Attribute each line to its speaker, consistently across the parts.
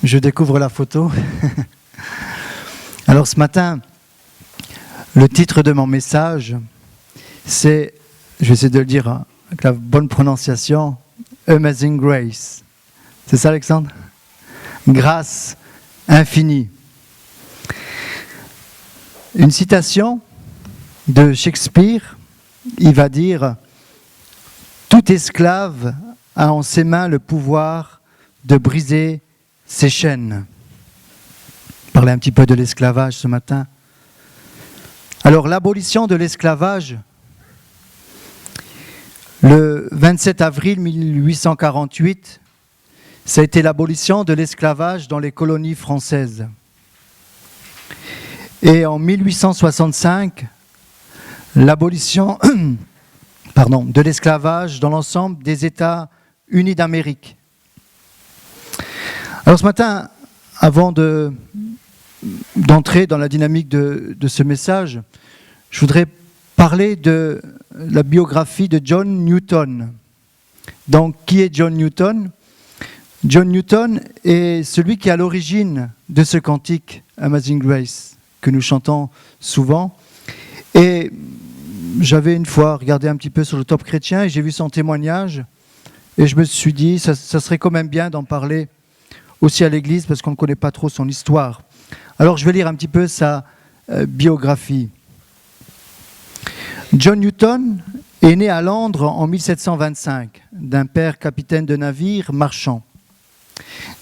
Speaker 1: Je découvre la photo. Alors ce matin, le titre de mon message, c'est, je vais essayer de le dire avec la bonne prononciation, Amazing Grace. C'est ça, Alexandre? Grâce infinie. Une citation de Shakespeare, il va dire « Tout esclave a en ses mains le pouvoir de briser ses chaînes ». Parler un petit peu de l'esclavage ce matin. Alors l'abolition de l'esclavage, le 27 avril 1848, ça a été l'abolition de l'esclavage dans les colonies françaises. Et en 1865, l'abolition de l'esclavage dans l'ensemble des États-Unis d'Amérique. Alors ce matin, avant d'entrer dans la dynamique de ce message, je voudrais parler de la biographie de John Newton. Donc, qui est John Newton? John Newton est celui qui est à l'origine de ce cantique Amazing Grace que nous chantons souvent. Et j'avais une fois regardé un petit peu sur le Top Chrétien et j'ai vu son témoignage et je me suis dit ça serait quand même bien d'en parler aussi à l'Église parce qu'on ne connaît pas trop son histoire. Alors je vais lire un petit peu sa biographie. John Newton est né à Londres en 1725 d'un père capitaine de navire marchand.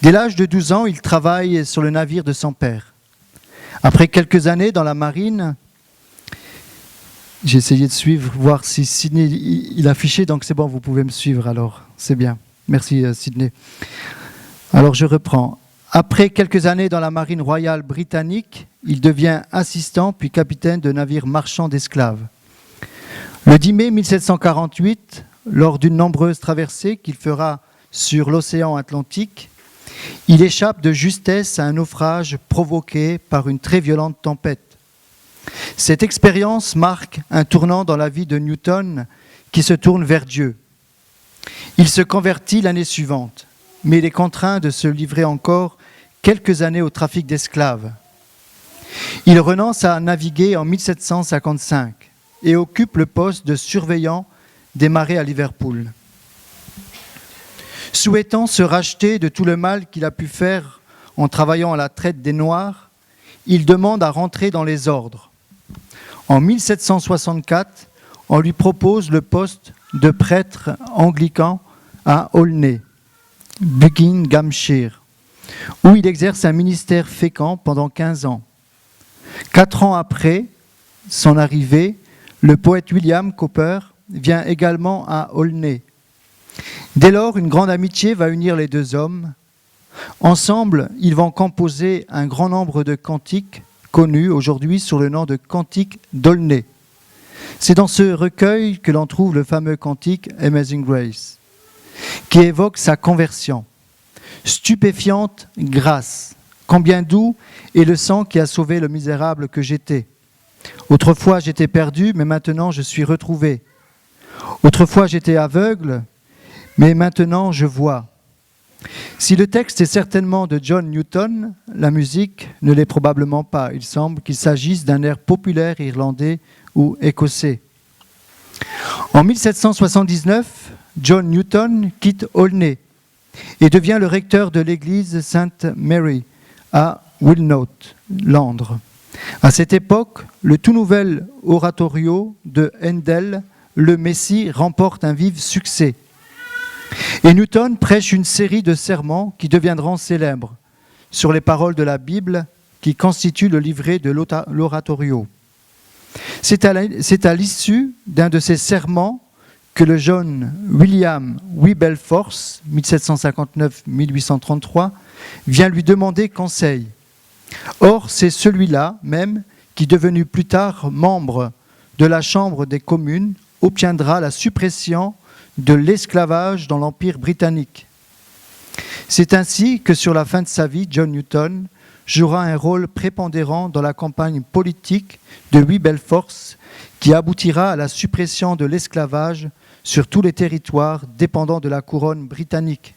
Speaker 1: Dès l'âge de 12 ans, il travaille sur le navire de son père. Après quelques années dans la marine, j'ai essayé de suivre, voir si Sidney il affichait, donc c'est bon, vous pouvez me suivre alors, c'est bien. Merci Sidney. Alors je reprends. Après quelques années dans la marine royale britannique, il devient assistant puis capitaine de navire marchand d'esclaves. Le 10 mai 1748, lors d'une nombreuse traversée qu'il fera sur l'océan Atlantique, il échappe de justesse à un naufrage provoqué par une très violente tempête. Cette expérience marque un tournant dans la vie de Newton qui se tourne vers Dieu. Il se convertit l'année suivante, mais il est contraint de se livrer encore quelques années au trafic d'esclaves. Il renonce à naviguer en 1755 et occupe le poste de surveillant des marées à Liverpool. Souhaitant se racheter de tout le mal qu'il a pu faire en travaillant à la traite des Noirs, il demande à rentrer dans les ordres. En 1764, on lui propose le poste de prêtre anglican à Olney, Buckinghamshire, où il exerce un ministère fécond pendant 15 ans. 4 ans après son arrivée, le poète William Cowper vient également à Olney. Dès lors, une grande amitié va unir les deux hommes. Ensemble, ils vont composer un grand nombre de cantiques connus aujourd'hui sous le nom de Cantique d'Olney. C'est dans ce recueil que l'on trouve le fameux cantique Amazing Grace, qui évoque sa conversion. Stupéfiante grâce, combien doux est le sang qui a sauvé le misérable que j'étais. Autrefois j'étais perdu, mais maintenant je suis retrouvé. Autrefois j'étais aveugle, mais maintenant je vois. Si le texte est certainement de John Newton, la musique ne l'est probablement pas. Il semble qu'il s'agisse d'un air populaire irlandais ou écossais. En 1779, John Newton quitte Olney et devient le recteur de l'église Sainte Mary à Wilnote, Londres. À cette époque, le tout nouvel oratorio de Handel, le Messie, remporte un vif succès. Et Newton prêche une série de sermons qui deviendront célèbres sur les paroles de la Bible qui constituent le livret de l'oratorio. C'est à l'issue d'un de ces sermons que le jeune William Wilberforce, 1759-1833, vient lui demander conseil. Or, c'est celui-là même qui, devenu plus tard membre de la Chambre des communes, obtiendra la suppression de l'esclavage dans l'Empire britannique. C'est ainsi que sur la fin de sa vie, John Newton jouera un rôle prépondérant dans la campagne politique de Wilberforce qui aboutira à la suppression de l'esclavage sur tous les territoires dépendant de la couronne britannique.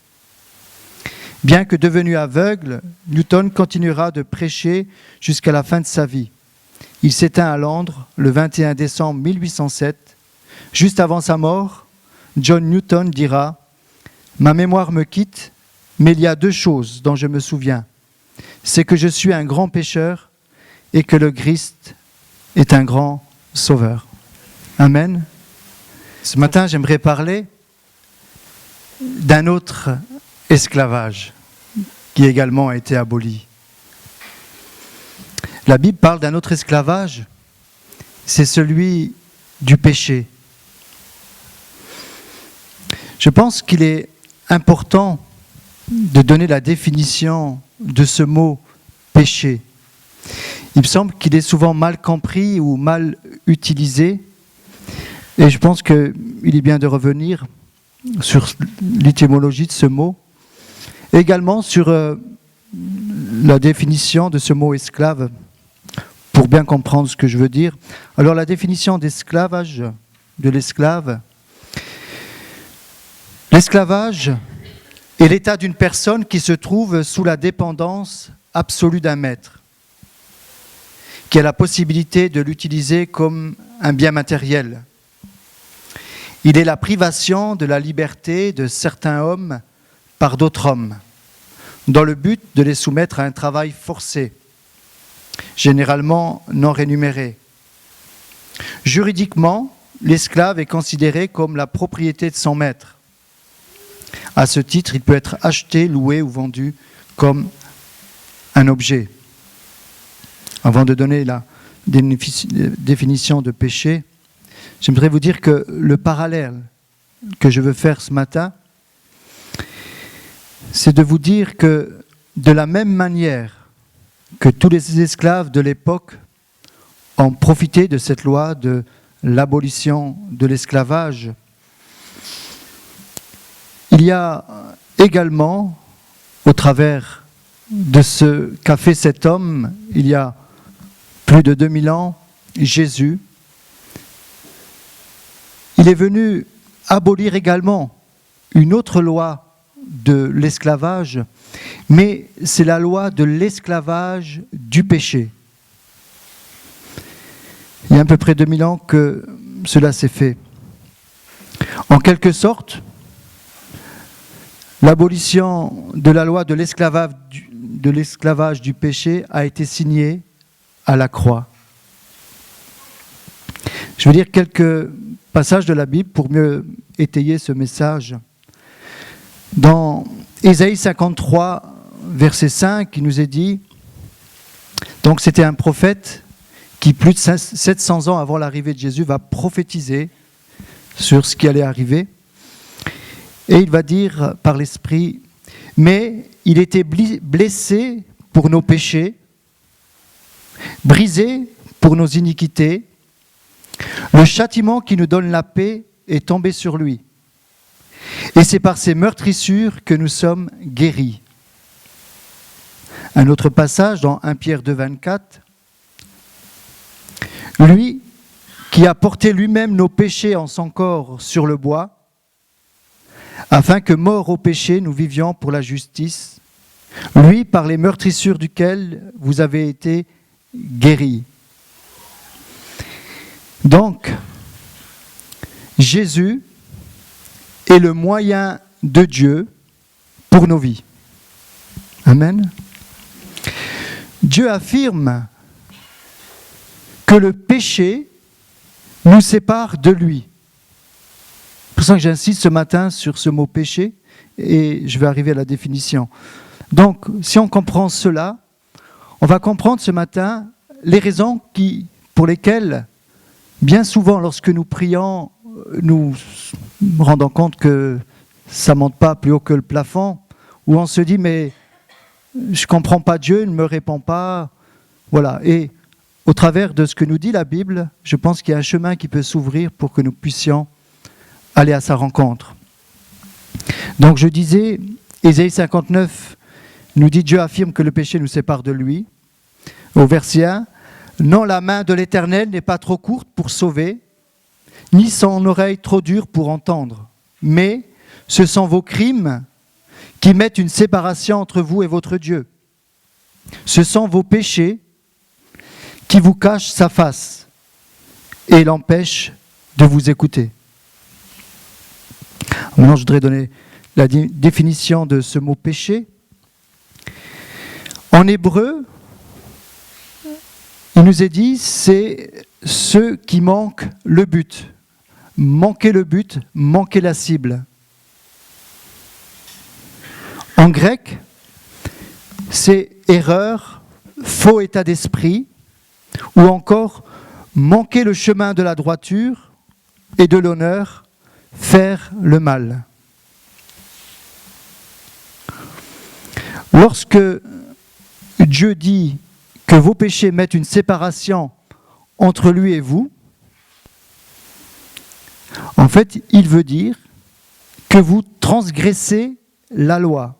Speaker 1: Bien que devenu aveugle, Newton continuera de prêcher jusqu'à la fin de sa vie. Il s'éteint à Londres le 21 décembre 1807. Juste avant sa mort, John Newton dira « Ma mémoire me quitte, mais il y a 2 choses dont je me souviens. C'est que je suis un grand pécheur et que le Christ est un grand sauveur. » Amen. Ce matin, j'aimerais parler d'un autre esclavage qui également a été aboli. La Bible parle d'un autre esclavage, c'est celui du péché. Je pense qu'il est important de donner la définition de ce mot péché. Il me semble qu'il est souvent mal compris ou mal utilisé, et je pense qu'il est bien de revenir sur l'étymologie de ce mot, et également sur la définition de ce mot esclave, pour bien comprendre ce que je veux dire. Alors la définition d'esclavage, de l'esclave, l'esclavage est l'état d'une personne qui se trouve sous la dépendance absolue d'un maître, qui a la possibilité de l'utiliser comme un bien matériel. Il est la privation de la liberté de certains hommes par d'autres hommes, dans le but de les soumettre à un travail forcé, généralement non rémunéré. Juridiquement, l'esclave est considéré comme la propriété de son maître. À ce titre, il peut être acheté, loué ou vendu comme un objet. Avant de donner la définition de péché, j'aimerais vous dire que le parallèle que je veux faire ce matin, c'est de vous dire que de la même manière que tous les esclaves de l'époque ont profité de cette loi de l'abolition de l'esclavage, il y a également, au travers de ce qu'a fait cet homme, il y a plus de 2000 ans, Jésus, il est venu abolir également une autre loi de l'esclavage, mais c'est la loi de l'esclavage du péché. Il y a à peu près 2000 ans que cela s'est fait. En quelque sorte, l'abolition de la loi de l'esclavage du péché a été signée à la croix. Je vais lire quelques passages de la Bible pour mieux étayer ce message. Dans Ésaïe 53, verset 5, il nous est dit, donc c'était un prophète qui, plus de 700 ans avant l'arrivée de Jésus, va prophétiser sur ce qui allait arriver. Et il va dire par l'Esprit, « Mais il était blessé pour nos péchés, brisé pour nos iniquités. Le châtiment qui nous donne la paix est tombé sur lui. Et c'est par ses meurtrissures que nous sommes guéris. » Un autre passage dans 1 Pierre 2, 24. « Lui qui a porté lui-même nos péchés en son corps sur le bois, afin que, morts au péché, nous vivions pour la justice, lui par les meurtrissures duquel vous avez été guéris. » Donc, Jésus est le moyen de Dieu pour nos vies. Amen. Dieu affirme que le péché nous sépare de lui. C'est pour ça que j'insiste ce matin sur ce mot péché et je vais arriver à la définition. Donc, si on comprend cela, on va comprendre ce matin les raisons pour lesquelles, bien souvent, lorsque nous prions, nous rendons compte que ça ne monte pas plus haut que le plafond, où on se dit, mais je ne comprends pas Dieu, il ne me répond pas. Voilà. Et au travers de ce que nous dit la Bible, je pense qu'il y a un chemin qui peut s'ouvrir pour que nous puissions aller à sa rencontre. Donc je disais, Ésaïe 59 nous dit, Dieu affirme que le péché nous sépare de lui. Au verset 1, « Non, la main de l'Éternel n'est pas trop courte pour sauver, ni son oreille trop dure pour entendre. Mais ce sont vos crimes qui mettent une séparation entre vous et votre Dieu. Ce sont vos péchés qui vous cachent sa face et l'empêchent de vous écouter. Maintenant, je voudrais donner la définition de ce mot péché. En hébreu, il nous est dit, c'est ceux qui manquent le but. Manquer le but, manquer la cible. En grec, c'est erreur, faux état d'esprit, ou encore manquer le chemin de la droiture et de l'honneur, faire le mal. Lorsque Dieu dit que vos péchés mettent une séparation entre lui et vous, en fait, il veut dire que vous transgressez la loi.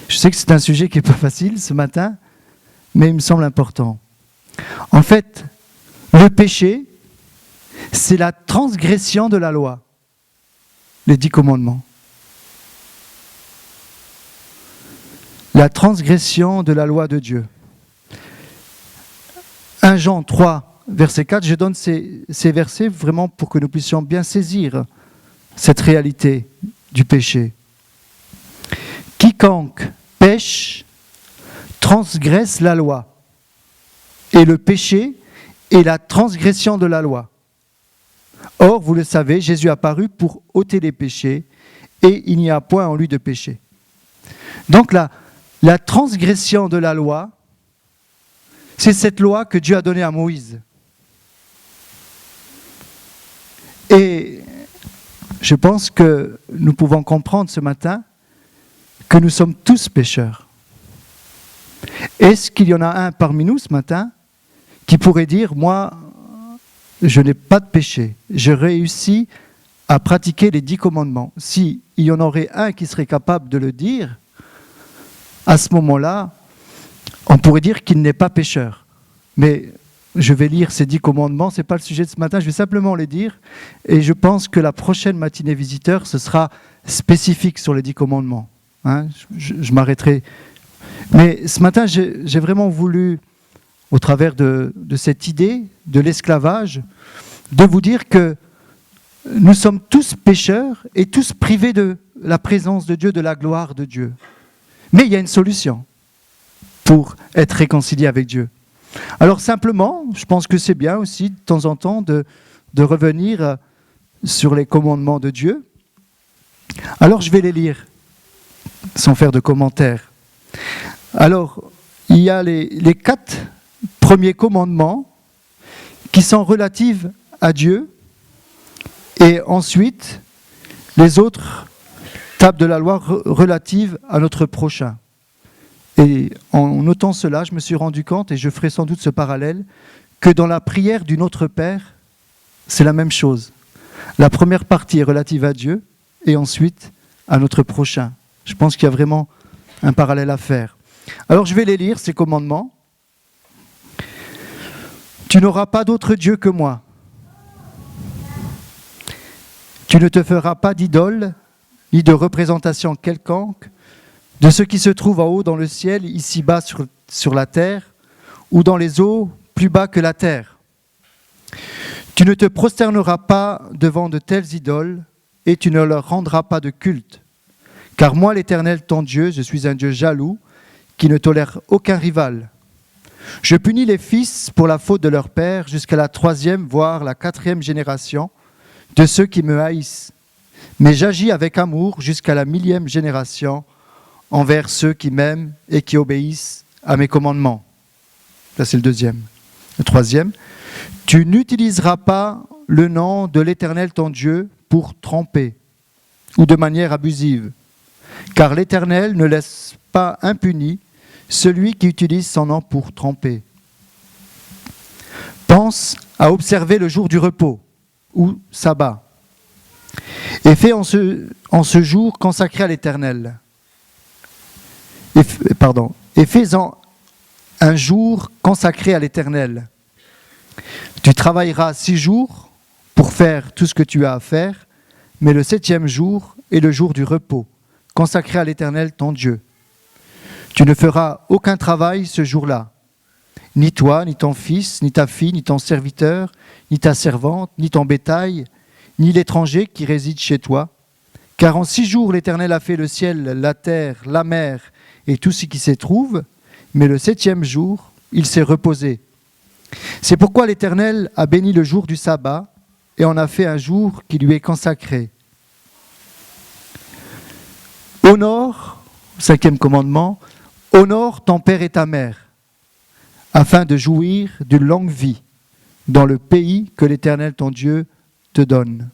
Speaker 1: Je sais que c'est un sujet qui n'est pas facile ce matin, mais il me semble important. En fait, le péché, c'est la transgression de la loi, les 10 commandements. La transgression de la loi de Dieu. 1 Jean 3, verset 4, je donne ces versets vraiment pour que nous puissions bien saisir cette réalité du péché. Quiconque pêche transgresse la loi, et le péché est la transgression de la loi. Or, vous le savez, Jésus est apparu pour ôter les péchés, et il n'y a point en lui de péché. Donc la transgression de la loi, c'est cette loi que Dieu a donnée à Moïse. Et je pense que nous pouvons comprendre ce matin que nous sommes tous pécheurs. Est-ce qu'il y en a un parmi nous ce matin qui pourrait dire, moi, je n'ai pas de péché, je réussis à pratiquer les 10 commandements. S'il y en aurait un qui serait capable de le dire, à ce moment-là, on pourrait dire qu'il n'est pas pécheur. Mais je vais lire ces 10 commandements, ce n'est pas le sujet de ce matin, je vais simplement les dire. Et je pense que la prochaine matinée visiteur, ce sera spécifique sur les 10 commandements. Hein, je m'arrêterai. Mais ce matin, j'ai vraiment voulu, au travers de cette idée de l'esclavage, de vous dire que nous sommes tous pécheurs et tous privés de la présence de Dieu, de la gloire de Dieu. Mais il y a une solution pour être réconcilié avec Dieu. Alors simplement, je pense que c'est bien aussi de temps en temps de revenir sur les commandements de Dieu. Alors je vais les lire sans faire de commentaires. Alors, il y a les 4 premiers commandements qui sont relatifs à Dieu et ensuite les autres tables de la loi relatives à notre prochain. Et en notant cela, je me suis rendu compte, et je ferai sans doute ce parallèle, que dans la prière du Notre Père, c'est la même chose. La première partie est relative à Dieu et ensuite à notre prochain. Je pense qu'il y a vraiment un parallèle à faire. Alors je vais les lire, ces commandements. Tu n'auras pas d'autre Dieu que moi. Tu ne te feras pas d'idole, ni de représentation quelconque, de ce qui se trouve en haut dans le ciel, ici-bas sur la terre, ou dans les eaux plus bas que la terre. Tu ne te prosterneras pas devant de telles idoles, et tu ne leur rendras pas de culte. Car moi, l'Éternel, ton Dieu, je suis un Dieu jaloux, qui ne tolère aucun rival. Je punis les fils pour la faute de leur père, jusqu'à la 3e, voire la 4e génération, de ceux qui me haïssent. Mais j'agis avec amour jusqu'à la 1000e génération, envers ceux qui m'aiment et qui obéissent à mes commandements. Ça, c'est le 2e. Le 3e, tu n'utiliseras pas le nom de l'Éternel ton Dieu pour tromper ou de manière abusive, car l'Éternel ne laisse pas impuni celui qui utilise son nom pour tromper. Pense à observer le jour du repos ou sabbat, et fais en ce jour consacré à l'Éternel. Et fais-en un jour consacré à l'Éternel. Tu travailleras 6 jours pour faire tout ce que tu as à faire, mais le 7e jour est le jour du repos, consacré à l'Éternel ton Dieu. Tu ne feras aucun travail ce jour-là, ni toi, ni ton fils, ni ta fille, ni ton serviteur, ni ta servante, ni ton bétail, ni l'étranger qui réside chez toi. Car en 6 jours l'Éternel a fait le ciel, la terre, la mer et tout ce qui s'y trouve, mais le 7e jour, il s'est reposé. C'est pourquoi l'Éternel a béni le jour du sabbat et en a fait un jour qui lui est consacré. Honore, 5e commandement, honore ton père et ta mère, afin de jouir d'une longue vie dans le pays que l'Éternel ton Dieu te donne.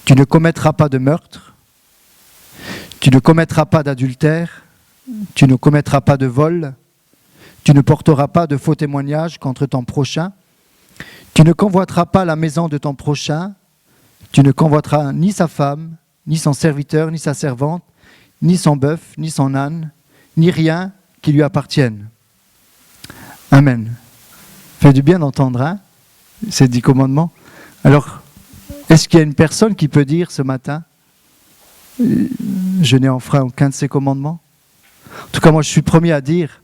Speaker 1: Tu ne commettras pas de meurtre, tu ne commettras pas d'adultère, tu ne commettras pas de vol, tu ne porteras pas de faux témoignages contre ton prochain, tu ne convoiteras pas la maison de ton prochain, tu ne convoiteras ni sa femme, ni son serviteur, ni sa servante, ni son bœuf, ni son âne, ni rien qui lui appartienne. Amen. Fait du bien d'entendre ces 10 commandements. Alors, est-ce qu'il y a une personne qui peut dire ce matin, je n'ai enfreint aucun de ces commandements? En tout cas, moi, je suis premier à dire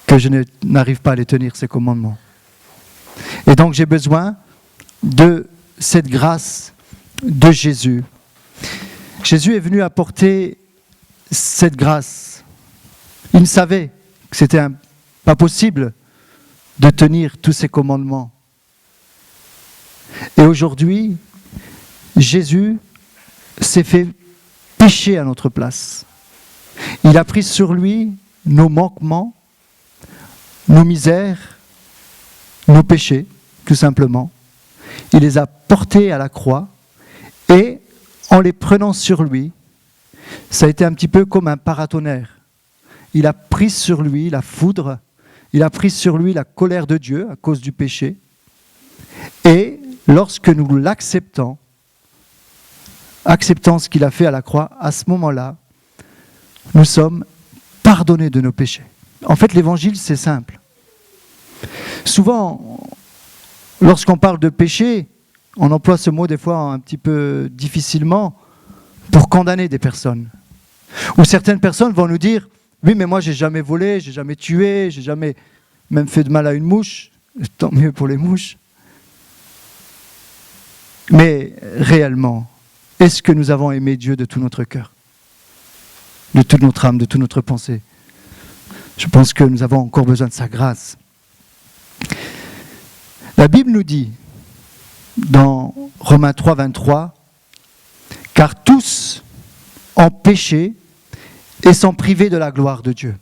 Speaker 1: que je n'arrive pas à les tenir, ces commandements. Et donc, j'ai besoin de cette grâce de Jésus. Jésus est venu apporter cette grâce. Il savait que c'était pas possible de tenir tous ces commandements. Et aujourd'hui, Jésus s'est fait pécher à notre place. Il a pris sur lui nos manquements, nos misères, nos péchés, tout simplement. Il les a portés à la croix et en les prenant sur lui, ça a été un petit peu comme un paratonnerre. Il a pris sur lui la foudre, il a pris sur lui la colère de Dieu à cause du péché. Et lorsque nous l'acceptons, acceptant ce qu'il a fait à la croix, à ce moment-là, nous sommes pardonnés de nos péchés. En fait, l'évangile, c'est simple. Souvent, lorsqu'on parle de péché, on emploie ce mot des fois un petit peu difficilement pour condamner des personnes. Ou certaines personnes vont nous dire « Oui, mais moi, j'ai jamais volé, j'ai jamais tué, j'ai jamais même fait de mal à une mouche. » Tant mieux pour les mouches. Mais réellement, est-ce que nous avons aimé Dieu de tout notre cœur, de toute notre âme, de toute notre pensée? Je pense que nous avons encore besoin de sa grâce. La Bible nous dit, dans Romains 3, 23, « Car tous ont péché et sont privés de la gloire de Dieu.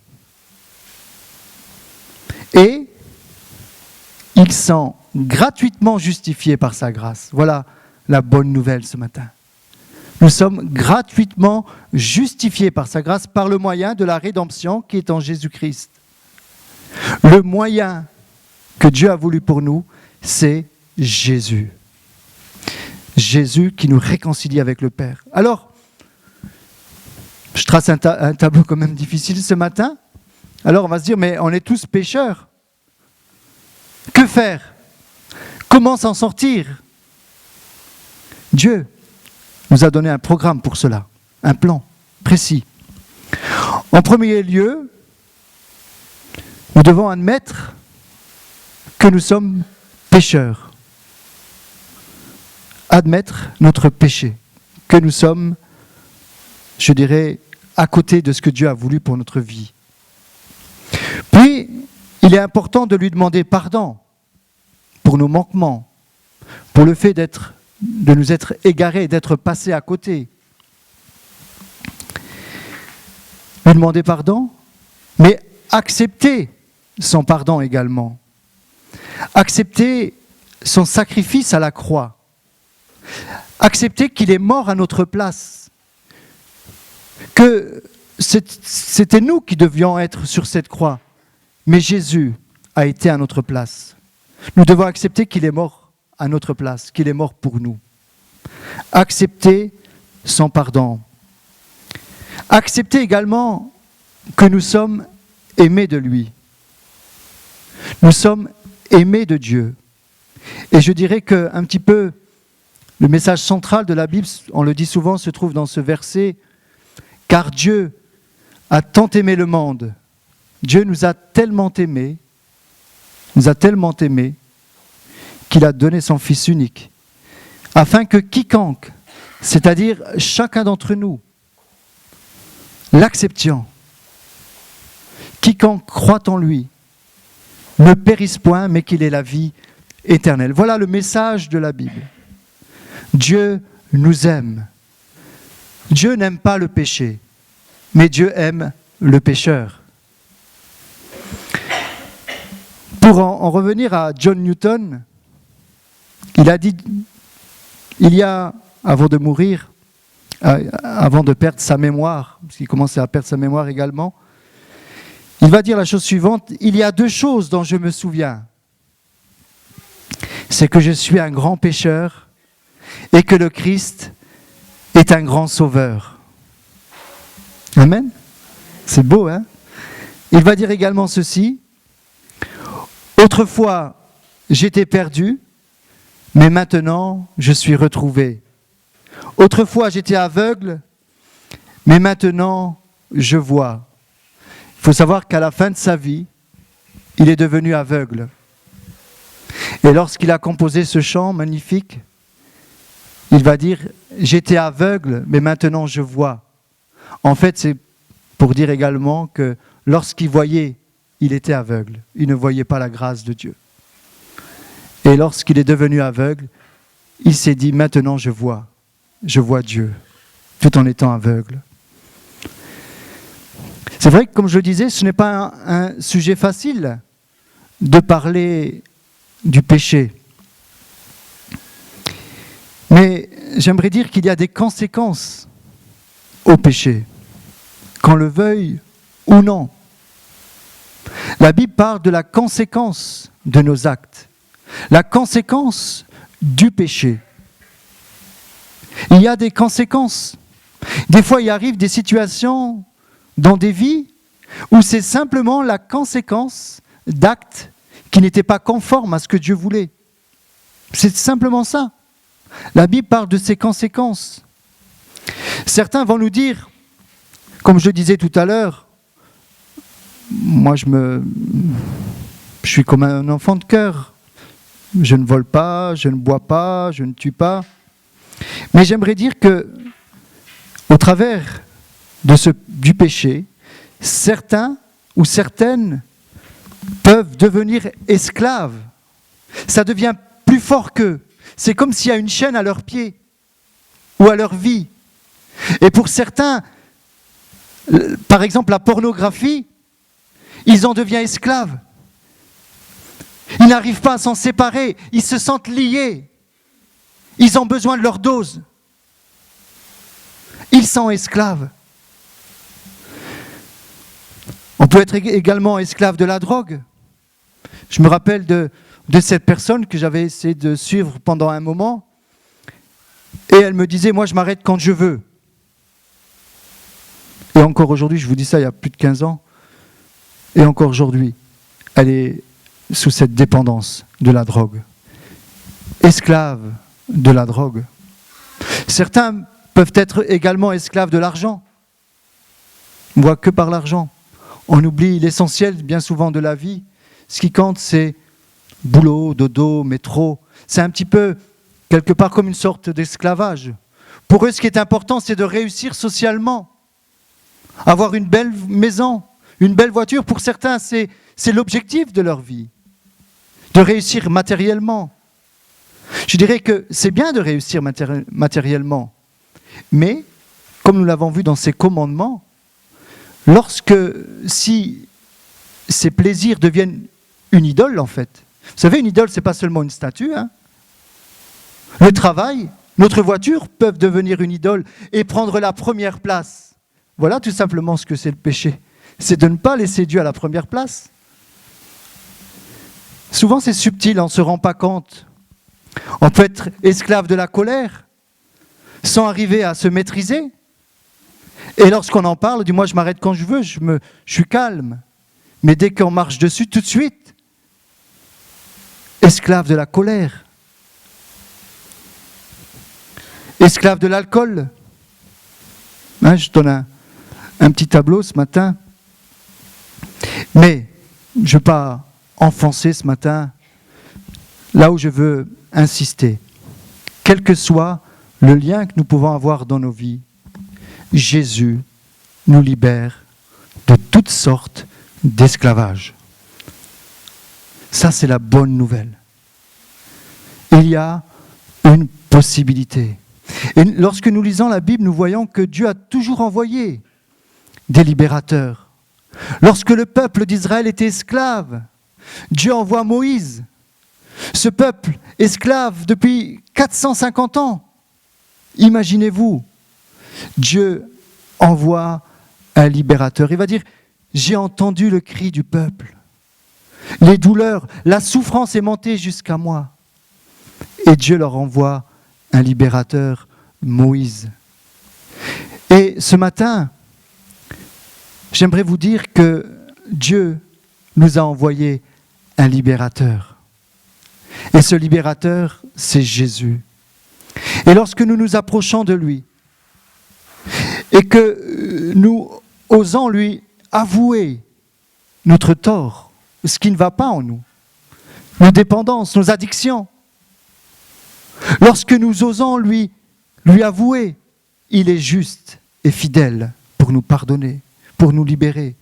Speaker 1: Et ils sont gratuitement justifiés par sa grâce. » Voilà la bonne nouvelle ce matin. Nous sommes gratuitement justifiés par sa grâce par le moyen de la rédemption qui est en Jésus-Christ. Le moyen que Dieu a voulu pour nous, c'est Jésus. Jésus qui nous réconcilie avec le Père. Alors, je trace un tableau quand même difficile ce matin. Alors on va se dire, mais on est tous pécheurs. Que faire? Comment s'en sortir? Dieu nous a donné un programme pour cela, un plan précis. En premier lieu, nous devons admettre que nous sommes pécheurs. Admettre notre péché, que nous sommes, je dirais, à côté de ce que Dieu a voulu pour notre vie. Puis, il est important de lui demander pardon pour nos manquements, pour le fait de nous être égarés, d'être passés à côté. Lui demander pardon, mais accepter son pardon également. Accepter son sacrifice à la croix. Accepter qu'il est mort à notre place. Que c'était nous qui devions être sur cette croix, mais Jésus a été à notre place. Nous devons accepter qu'il est mort à notre place, qu'il est mort pour nous. Accepter son pardon. Accepter également que nous sommes aimés de lui. Nous sommes aimés de Dieu. Et je dirais qu'un petit peu, Le message central de la Bible, on le dit souvent, se trouve dans ce verset. Car Dieu a tant aimé le monde. Dieu nous a tellement aimés, qu'il a donné son Fils unique, afin que quiconque, c'est-à-dire chacun d'entre nous, l'acceptant, quiconque croit en lui, ne périsse point, mais qu'il ait la vie éternelle. Voilà le message de la Bible. Dieu nous aime. Dieu n'aime pas le péché, mais Dieu aime le pécheur. Pour en revenir à John Newton, il a dit, avant de mourir, avant de perdre sa mémoire, parce qu'il commençait à perdre sa mémoire également, il va dire la chose suivante, il y a 2 choses dont je me souviens. C'est que je suis un grand pécheur et que le Christ est un grand sauveur. Amen. C'est beau, hein? Il va dire également ceci. Autrefois, j'étais perdu, mais maintenant, je suis retrouvé. Autrefois, j'étais aveugle, mais maintenant, je vois. Il faut savoir qu'à la fin de sa vie, il est devenu aveugle. Et lorsqu'il a composé ce chant magnifique, il va dire « J'étais aveugle, mais maintenant je vois ». En fait, c'est pour dire également que lorsqu'il voyait, il était aveugle. Il ne voyait pas la grâce de Dieu. Et lorsqu'il est devenu aveugle, il s'est dit « Maintenant je vois Dieu », tout en étant aveugle. C'est vrai que, comme je le disais, ce n'est pas un sujet facile de parler du péché. Mais j'aimerais dire qu'il y a des conséquences au péché, qu'on le veuille ou non. La Bible parle de la conséquence de nos actes, la conséquence du péché. Il y a des conséquences. Des fois, il arrive des situations dans des vies où c'est simplement la conséquence d'actes qui n'étaient pas conformes à ce que Dieu voulait. C'est simplement ça. La Bible parle de ces conséquences. Certains vont nous dire, comme je le disais tout à l'heure, moi je suis comme un enfant de cœur. Je ne vole pas, je ne bois pas, je ne tue pas. Mais j'aimerais dire que, au travers du péché, certains ou certaines peuvent devenir esclaves. Ça devient plus fort qu'eux. C'est comme s'il y a une chaîne à leurs pieds ou à leur vie. Et pour certains, par exemple la pornographie, ils en deviennent esclaves. Ils n'arrivent pas à s'en séparer, ils se sentent liés. Ils ont besoin de leur dose. Ils sont esclaves. On peut être également esclave de la drogue. Je me rappelle de cette personne que j'avais essayé de suivre pendant un moment. Et elle me disait, moi je m'arrête quand je veux. Et encore aujourd'hui, je vous dis ça il y a plus de 15 ans, et encore aujourd'hui, elle est sous cette dépendance de la drogue. Esclave de la drogue. Certains peuvent être également esclaves de l'argent. On ne voit que par l'argent. On oublie l'essentiel bien souvent de la vie. Ce qui compte, c'est boulot, dodo, métro. C'est un petit peu, quelque part, comme une sorte d'esclavage. Pour eux, ce qui est important, c'est de réussir socialement. Avoir une belle maison, une belle voiture. Pour certains, c'est l'objectif de leur vie. De réussir matériellement. Je dirais que c'est bien de réussir matériellement. Mais, comme nous l'avons vu dans ces commandements, si ces plaisirs deviennent une idole, en fait. Vous savez, une idole, ce n'est pas seulement une statue. Hein. Le travail, notre voiture peuvent devenir une idole et prendre la première place. Voilà tout simplement ce que c'est le péché. C'est de ne pas laisser Dieu à la première place. Souvent, c'est subtil, on ne se rend pas compte. On peut être esclave de la colère sans arriver à se maîtriser. Et lorsqu'on en parle, on dit « moi je m'arrête quand je veux, je suis calme ». Mais dès qu'on marche dessus, tout de suite, esclave de la colère. esclaves de l'alcool. Hein, je donne un petit tableau ce matin. Mais je ne veux pas enfoncer ce matin là où je veux insister. Quel que soit le lien que nous pouvons avoir dans nos vies, Jésus nous libère de toutes sortes d'esclavage. Ça, c'est la bonne nouvelle. Il y a une possibilité. Et lorsque nous lisons la Bible, nous voyons que Dieu a toujours envoyé des libérateurs. Lorsque le peuple d'Israël était esclave, Dieu envoie Moïse. Ce peuple esclave depuis 450 ans. Imaginez-vous, Dieu envoie un libérateur. Il va dire, j'ai entendu le cri du peuple. Les douleurs, la souffrance est montée jusqu'à moi. Et Dieu leur envoie un libérateur, Moïse. Et ce matin, j'aimerais vous dire que Dieu nous a envoyé un libérateur. Et ce libérateur, c'est Jésus. Et lorsque nous nous approchons de lui, et que nous osons lui avouer notre tort, ce qui ne va pas en nous, nos dépendances, nos addictions, lorsque nous osons lui avouer, il est juste et fidèle pour nous pardonner, pour nous libérer.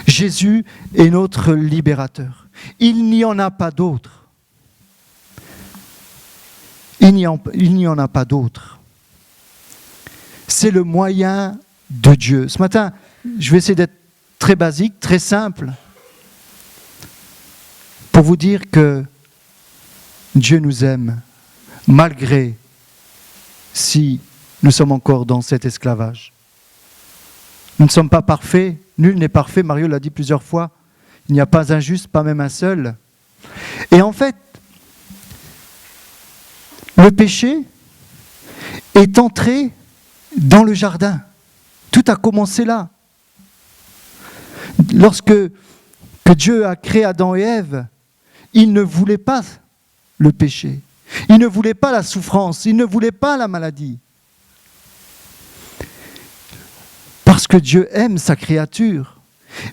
Speaker 1: Jésus est notre libérateur. Il n'y en a pas d'autre. Il n'y en a pas d'autre. C'est le moyen de Dieu. Ce matin, je vais essayer d'être très basique, très simple, pour vous dire que Dieu nous aime, malgré si nous sommes encore dans cet esclavage. Nous ne sommes pas parfaits, nul n'est parfait, Mario l'a dit plusieurs fois, il n'y a pas un juste, pas même un seul. Et en fait, le péché est entré dans le jardin. Tout a commencé là. Lorsque Dieu a créé Adam et Ève, il ne voulait pas le péché. Il ne voulait pas la souffrance. Il ne voulait pas la maladie. Parce que Dieu aime sa créature.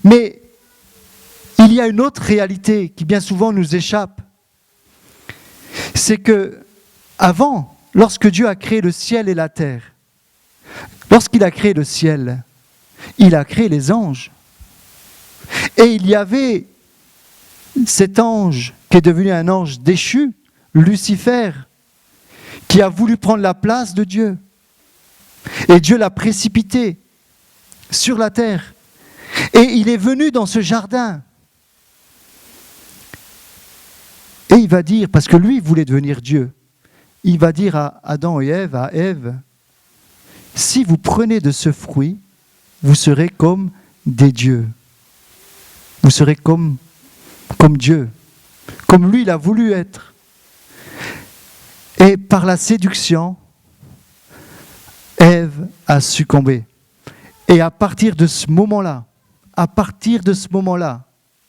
Speaker 1: Mais il y a une autre réalité qui bien souvent nous échappe. C'est que avant, lorsque Dieu a créé le ciel et la terre, lorsqu'il a créé le ciel, il a créé les anges. Et il y avait cet ange qui est devenu un ange déchu, Lucifer, qui a voulu prendre la place de Dieu. Et Dieu l'a précipité sur la terre. Et il est venu dans ce jardin. Et il va dire, parce que lui voulait devenir Dieu, il va dire à Adam et Ève, à Ève, si vous prenez de ce fruit, vous serez comme des dieux. Vous serez comme Dieu, comme lui il a voulu être. Et par la séduction, Ève a succombé. Et à partir de ce moment-là,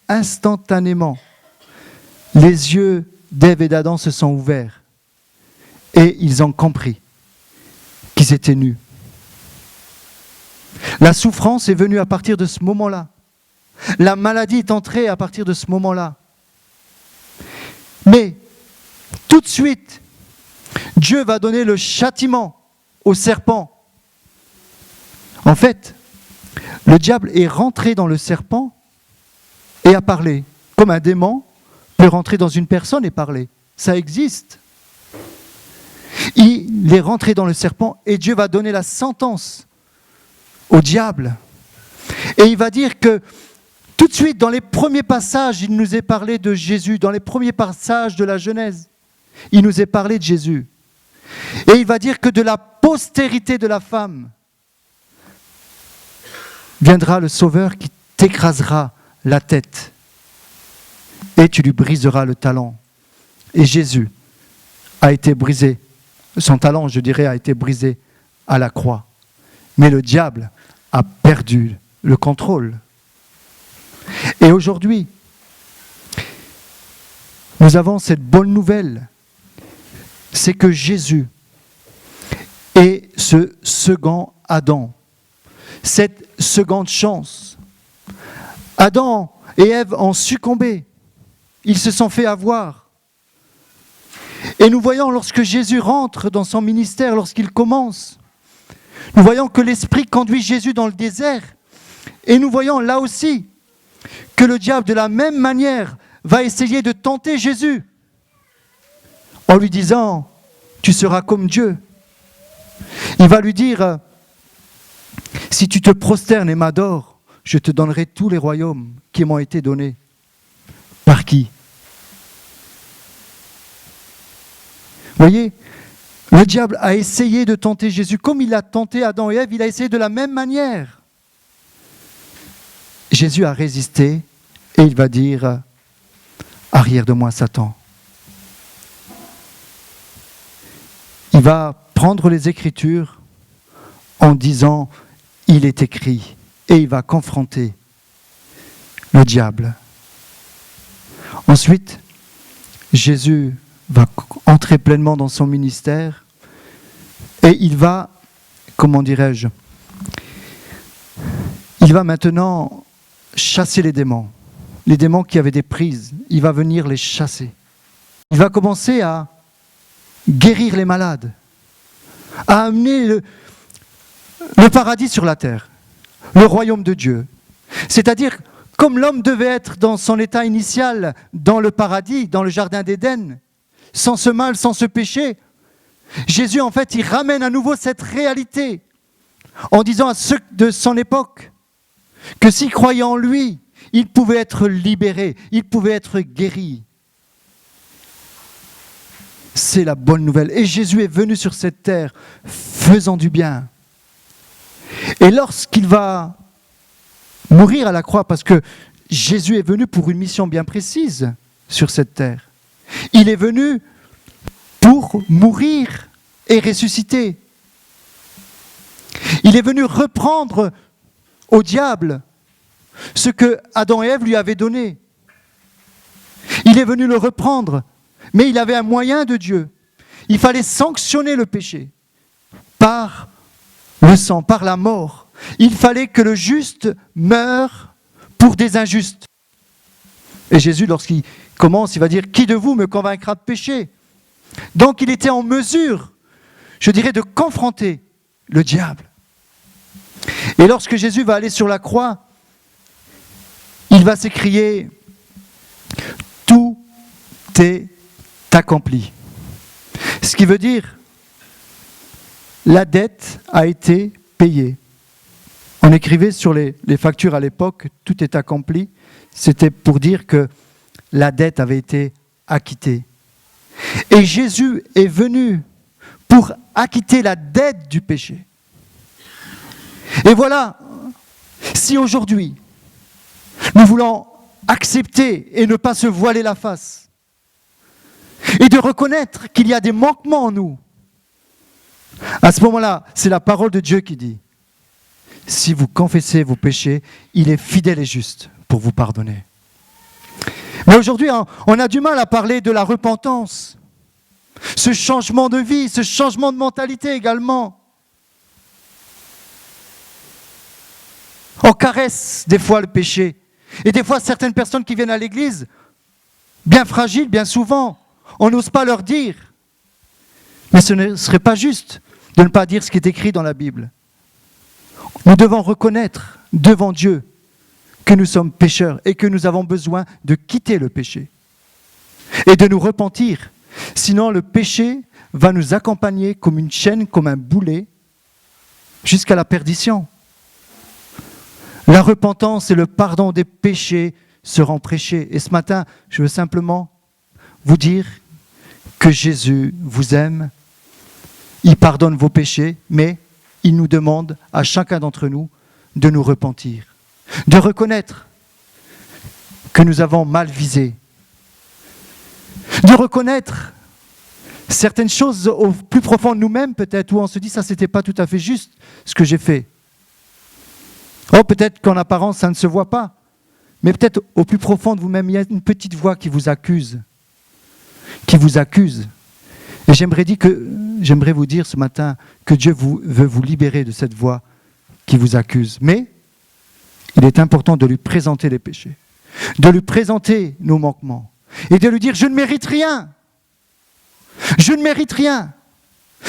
Speaker 1: instantanément, les yeux d'Ève et d'Adam se sont ouverts. Et ils ont compris qu'ils étaient nus. La souffrance est venue à partir de ce moment-là. La maladie est entrée à partir de ce moment-là. Mais, tout de suite, Dieu va donner le châtiment au serpent. En fait, le diable est rentré dans le serpent et a parlé. Comme un démon peut rentrer dans une personne et parler. Ça existe. Il est rentré dans le serpent et Dieu va donner la sentence au diable. Et il va dire que tout de suite, dans les premiers passages, il nous est parlé de Jésus. Dans les premiers passages de la Genèse, il nous est parlé de Jésus. Et il va dire que de la postérité de la femme viendra le Sauveur qui t'écrasera la tête et tu lui briseras le talon. Et Jésus a été brisé. Son talon, je dirais, a été brisé à la croix. Mais le diable a perdu le contrôle. Et aujourd'hui, nous avons cette bonne nouvelle, c'est que Jésus et ce second Adam, cette seconde chance. Adam et Ève ont succombé, ils se sont fait avoir. Et nous voyons lorsque Jésus rentre dans son ministère, lorsqu'il commence, nous voyons que l'Esprit conduit Jésus dans le désert. Et nous voyons là aussi que le diable, de la même manière, va essayer de tenter Jésus en lui disant « Tu seras comme Dieu ». Il va lui dire « Si tu te prosternes et m'adores, je te donnerai tous les royaumes qui m'ont été donnés. » Par qui ? Vous voyez, le diable a essayé de tenter Jésus comme il a tenté Adam et Ève, il a essayé de la même manière. Jésus a résisté et il va dire « Arrière de moi, Satan ». Il va prendre les Écritures en disant « Il est écrit » et il va confronter le diable. Ensuite, Jésus va entrer pleinement dans son ministère et il va, comment dirais-je, il va maintenant chasser les démons qui avaient des prises, il va venir les chasser. Il va commencer à guérir les malades, à amener le paradis sur la terre, le royaume de Dieu. C'est-à-dire, comme l'homme devait être dans son état initial, dans le paradis, dans le jardin d'Éden, sans ce mal, sans ce péché, Jésus, en fait, il ramène à nouveau cette réalité en disant à ceux de son époque que s'ils croyaient en lui, ils pouvaient être libérés, ils pouvaient être guéris. C'est la bonne nouvelle. Et Jésus est venu sur cette terre faisant du bien. Et lorsqu'il va mourir à la croix, parce que Jésus est venu pour une mission bien précise sur cette terre, il est venu pour mourir et ressusciter. Il est venu reprendre au diable ce que Adam et Ève lui avaient donné. Il est venu le reprendre, mais il avait un moyen de Dieu. Il fallait sanctionner le péché par le sang, par la mort. Il fallait que le juste meure pour des injustes. Et Jésus, lorsqu'il commence, il va dire « Qui de vous me convaincra de péché ?» Donc il était en mesure, je dirais, de confronter le diable. Et lorsque Jésus va aller sur la croix, il va s'écrier « Tout est accompli ». Ce qui veut dire la dette a été payée. On écrivait sur les factures à l'époque « Tout est accompli ». C'était pour dire que la dette avait été acquittée. Et Jésus est venu pour acquitter la dette du péché. Et voilà, si aujourd'hui, nous voulons accepter et ne pas se voiler la face, et de reconnaître qu'il y a des manquements en nous, à ce moment-là, c'est la parole de Dieu qui dit, si vous confessez vos péchés, il est fidèle et juste pour vous pardonner. Mais aujourd'hui, on a du mal à parler de la repentance, ce changement de vie, ce changement de mentalité également. On caresse des fois le péché. Et des fois, certaines personnes qui viennent à l'église, bien fragiles, bien souvent, on n'ose pas leur dire. Mais ce ne serait pas juste de ne pas dire ce qui est écrit dans la Bible. Nous devons reconnaître devant Dieu que nous sommes pécheurs et que nous avons besoin de quitter le péché et de nous repentir. Sinon, le péché va nous accompagner comme une chaîne, comme un boulet, jusqu'à la perdition. La repentance et le pardon des péchés seront prêchés. Et ce matin, je veux simplement vous dire que Jésus vous aime. Il pardonne vos péchés, mais il nous demande à chacun d'entre nous de nous repentir, de reconnaître que nous avons mal visé, de reconnaître certaines choses au plus profond de nous-mêmes peut-être, où on se dit ça c'était pas tout à fait juste ce que j'ai fait. Oh, peut-être qu'en apparence ça ne se voit pas, mais peut-être au plus profond de vous-même il y a une petite voix qui vous accuse. Et j'aimerais vous dire ce matin que Dieu veut vous libérer de cette voix qui vous accuse. Mais il est important de lui présenter les péchés, de lui présenter nos manquements et de lui dire « Je ne mérite rien. Je ne mérite rien.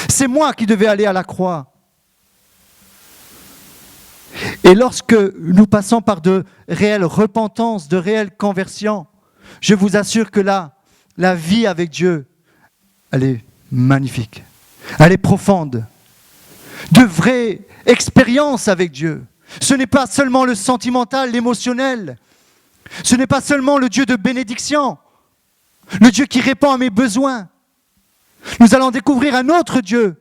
Speaker 1: C'est moi qui devais aller à la croix. » Et lorsque nous passons par de réelles repentances, de réelles conversions, je vous assure que là, la vie avec Dieu, elle est magnifique. Elle est profonde. De vraies expériences avec Dieu. Ce n'est pas seulement le sentimental, l'émotionnel. Ce n'est pas seulement le Dieu de bénédiction. Le Dieu qui répond à mes besoins. Nous allons découvrir un autre Dieu.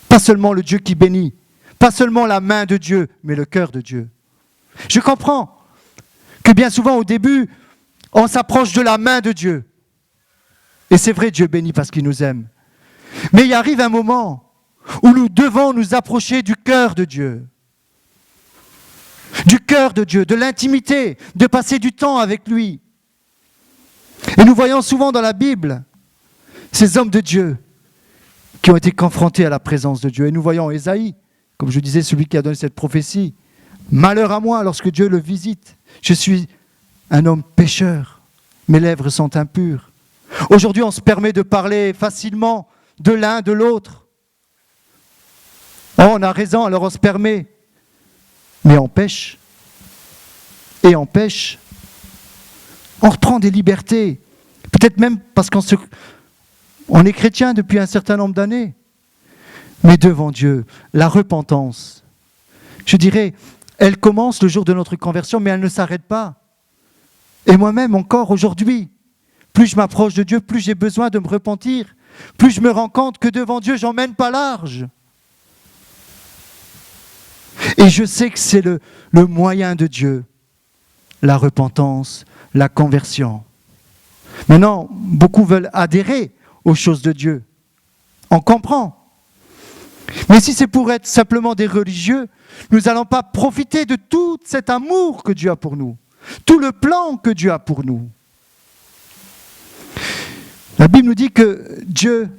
Speaker 1: Pas seulement le Dieu qui bénit. Pas seulement la main de Dieu, mais le cœur de Dieu. Je comprends que bien souvent au début, on s'approche de la main de Dieu. Et c'est vrai, Dieu bénit parce qu'il nous aime. Mais il arrive un moment où nous devons nous approcher du cœur de Dieu. Du cœur de Dieu, de l'intimité, de passer du temps avec lui. Et nous voyons souvent dans la Bible ces hommes de Dieu qui ont été confrontés à la présence de Dieu. Et nous voyons Ésaïe, comme je disais, celui qui a donné cette prophétie. Malheur à moi lorsque Dieu le visite. Je suis un homme pécheur. Mes lèvres sont impures. Aujourd'hui, on se permet de parler facilement de l'un, de l'autre. Oh, on a raison, alors on se permet. Mais on pêche. Et on pêche. On reprend des libertés. Peut-être même parce on est chrétien depuis un certain nombre d'années. Mais devant Dieu, la repentance, je dirais, elle commence le jour de notre conversion, mais elle ne s'arrête pas. Et moi-même, encore aujourd'hui, plus je m'approche de Dieu, plus j'ai besoin de me repentir, plus je me rends compte que devant Dieu, j'en mène pas large. Et je sais que c'est le moyen de Dieu, la repentance, la conversion. Maintenant, beaucoup veulent adhérer aux choses de Dieu. On comprend. Mais si c'est pour être simplement des religieux, nous n'allons pas profiter de tout cet amour que Dieu a pour nous, tout le plan que Dieu a pour nous. La Bible nous dit que Dieu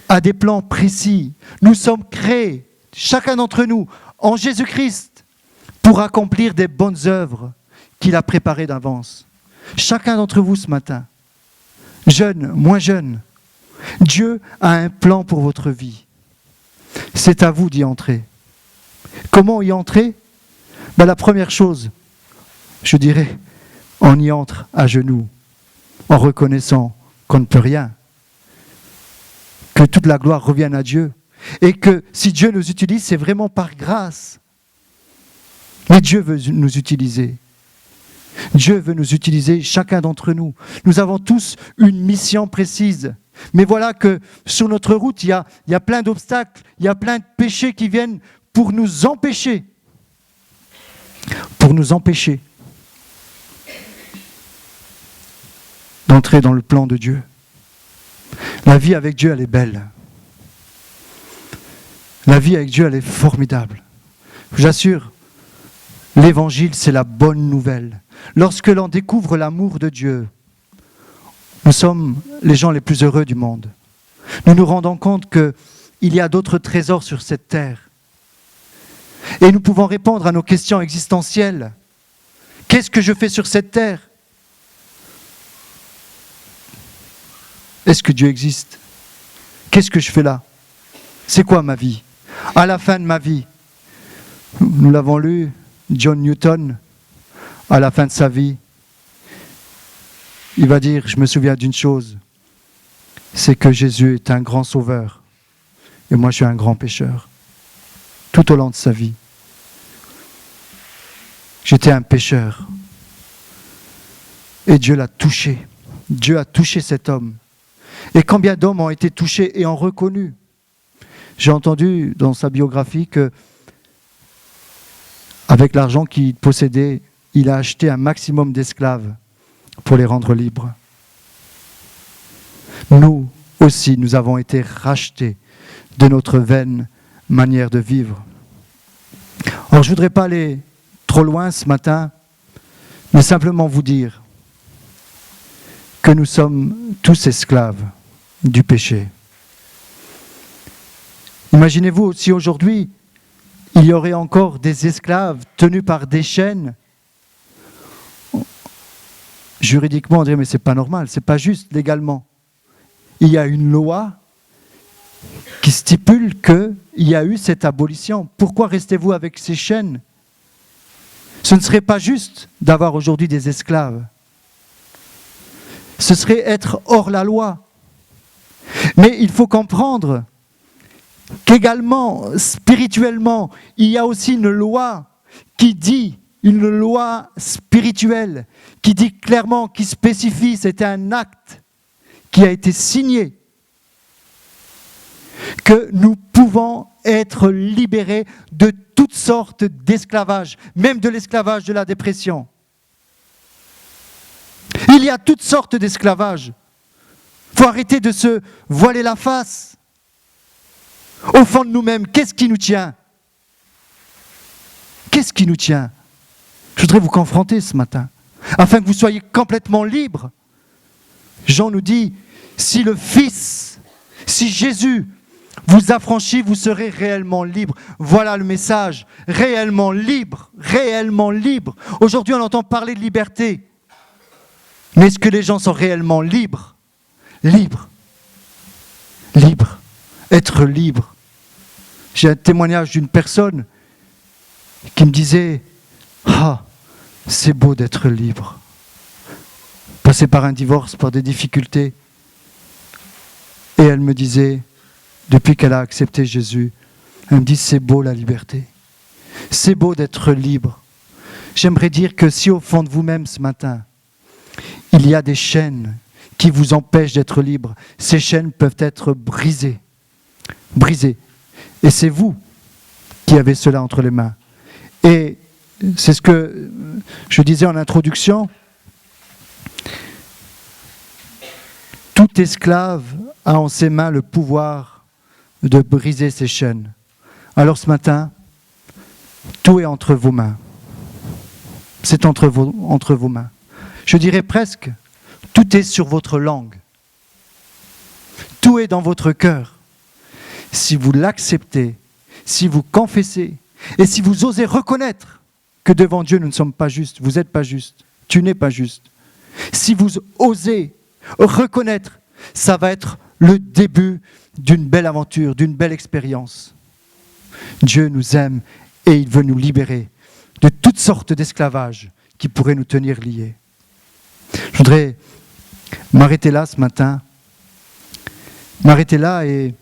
Speaker 1: a des plans précis. Nous sommes créés, chacun d'entre nous, en Jésus-Christ, pour accomplir des bonnes œuvres qu'il a préparées d'avance. Chacun d'entre vous ce matin, jeune, moins jeune, Dieu a un plan pour votre vie. C'est à vous d'y entrer. Comment y entrer ? La première chose, je dirais, on y entre à genoux, en reconnaissant qu'on ne peut rien, que toute la gloire revienne à Dieu, et que si Dieu nous utilise, c'est vraiment par grâce. Mais Dieu veut nous utiliser. Dieu veut nous utiliser, chacun d'entre nous. Nous avons tous une mission précise. Mais voilà que sur notre route, il y a plein d'obstacles, il y a plein de péchés qui viennent pour nous empêcher. Pour nous empêcher d'entrer dans le plan de Dieu. La vie avec Dieu, elle est belle. La vie avec Dieu, elle est formidable. Je vous assure, l'évangile, c'est la bonne nouvelle. Lorsque l'on découvre l'amour de Dieu, nous sommes les gens les plus heureux du monde. Nous nous rendons compte qu'il y a d'autres trésors sur cette terre. Et nous pouvons répondre à nos questions existentielles. Qu'est-ce que je fais sur cette terre ? Est-ce que Dieu existe ? Qu'est-ce que je fais là ? C'est quoi ma vie ? À la fin de ma vie, nous l'avons lu, John Newton, à la fin de sa vie, il va dire, je me souviens d'une chose, c'est que Jésus est un grand sauveur et moi je suis un grand pécheur. Tout au long de sa vie. J'étais un pécheur et Dieu l'a touché. Dieu a touché cet homme. Et combien d'hommes ont été touchés et ont reconnu ? J'ai entendu dans sa biographie que avec l'argent qu'il possédait, il a acheté un maximum d'esclaves pour les rendre libres. Nous aussi, nous avons été rachetés de notre vaine manière de vivre. Alors, je ne voudrais pas aller trop loin ce matin, mais simplement vous dire que nous sommes tous esclaves du péché. Imaginez-vous si aujourd'hui, il y aurait encore des esclaves tenus par des chaînes. Juridiquement, on dirait, mais ce n'est pas normal, ce n'est pas juste légalement. Il y a une loi qui stipule qu'il y a eu cette abolition. Pourquoi restez-vous avec ces chaînes ? Ce ne serait pas juste d'avoir aujourd'hui des esclaves. Ce serait être hors la loi. Mais il faut comprendre qu'également, spirituellement, il y a aussi une loi qui dit, une loi spirituelle, qui dit clairement, qui spécifie, c'était un acte qui a été signé, que nous pouvons être libérés de toutes sortes d'esclavage, même de l'esclavage de la dépression. Il y a toutes sortes d'esclavage. Il faut arrêter de se voiler la face. Au fond de nous-mêmes, qu'est-ce qui nous tient ? Qu'est-ce qui nous tient ? Je voudrais vous confronter ce matin, afin que vous soyez complètement libres. Jean nous dit, si le Fils, si Jésus vous affranchit, vous serez réellement libre. Voilà le message, réellement libre, réellement libre. Aujourd'hui, on entend parler de liberté. Mais est-ce que les gens sont réellement libres ? Libres. Libres. Être libre. J'ai un témoignage d'une personne qui me disait « Ah, c'est beau d'être libre. » Passer par un divorce, par des difficultés. Et elle me disait, depuis qu'elle a accepté Jésus, elle me dit « C'est beau la liberté. C'est beau d'être libre. » J'aimerais dire que si au fond de vous-même ce matin, il y a des chaînes qui vous empêchent d'être libre, ces chaînes peuvent être brisées. Brisées. Et c'est vous qui avez cela entre les mains. Et c'est ce que je disais en introduction. Tout esclave a en ses mains le pouvoir de briser ses chaînes. Alors ce matin, tout est entre vos mains. C'est entre vos mains. Je dirais presque, tout est sur votre langue. Tout est dans votre cœur. Si vous l'acceptez, si vous confessez, et si vous osez reconnaître que devant Dieu, nous ne sommes pas justes, vous n'êtes pas juste, tu n'es pas juste. Si vous osez reconnaître, ça va être le début d'une belle aventure, d'une belle expérience. Dieu nous aime et il veut nous libérer de toutes sortes d'esclavages qui pourraient nous tenir liés. Je voudrais m'arrêter là ce matin, m'arrêter là et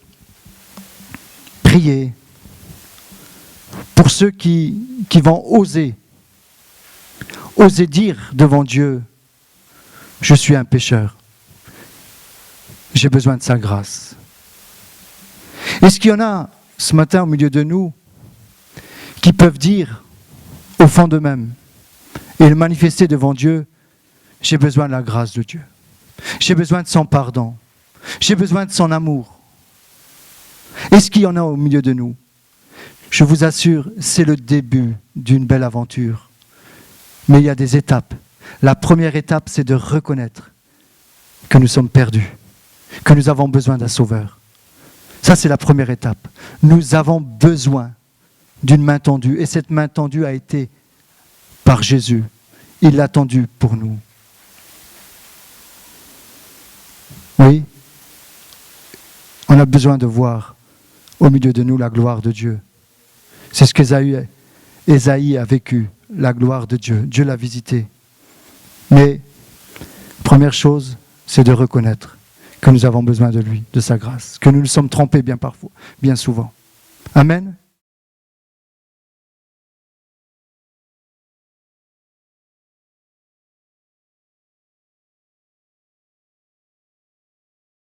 Speaker 1: prier pour ceux qui vont oser dire devant Dieu, je suis un pécheur, j'ai besoin de sa grâce. Est-ce qu'il y en a ce matin au milieu de nous qui peuvent dire au fond d'eux-mêmes et le manifester devant Dieu, j'ai besoin de la grâce de Dieu, j'ai besoin de son pardon, j'ai besoin de son amour. Est-ce qu'il y en a au milieu de nous ? Je vous assure, c'est le début d'une belle aventure. Mais il y a des étapes. La première étape, c'est de reconnaître que nous sommes perdus, que nous avons besoin d'un sauveur. Ça, c'est la première étape. Nous avons besoin d'une main tendue. Et cette main tendue a été par Jésus. Il l'a tendue pour nous. Oui, on a besoin de voir au milieu de nous la gloire de Dieu. C'est ce qu'Ésaïe a vécu, la gloire de Dieu. Dieu l'a visité. Mais, première chose, c'est de reconnaître que nous avons besoin de lui, de sa grâce, que nous nous sommes trompés bien souvent. Amen.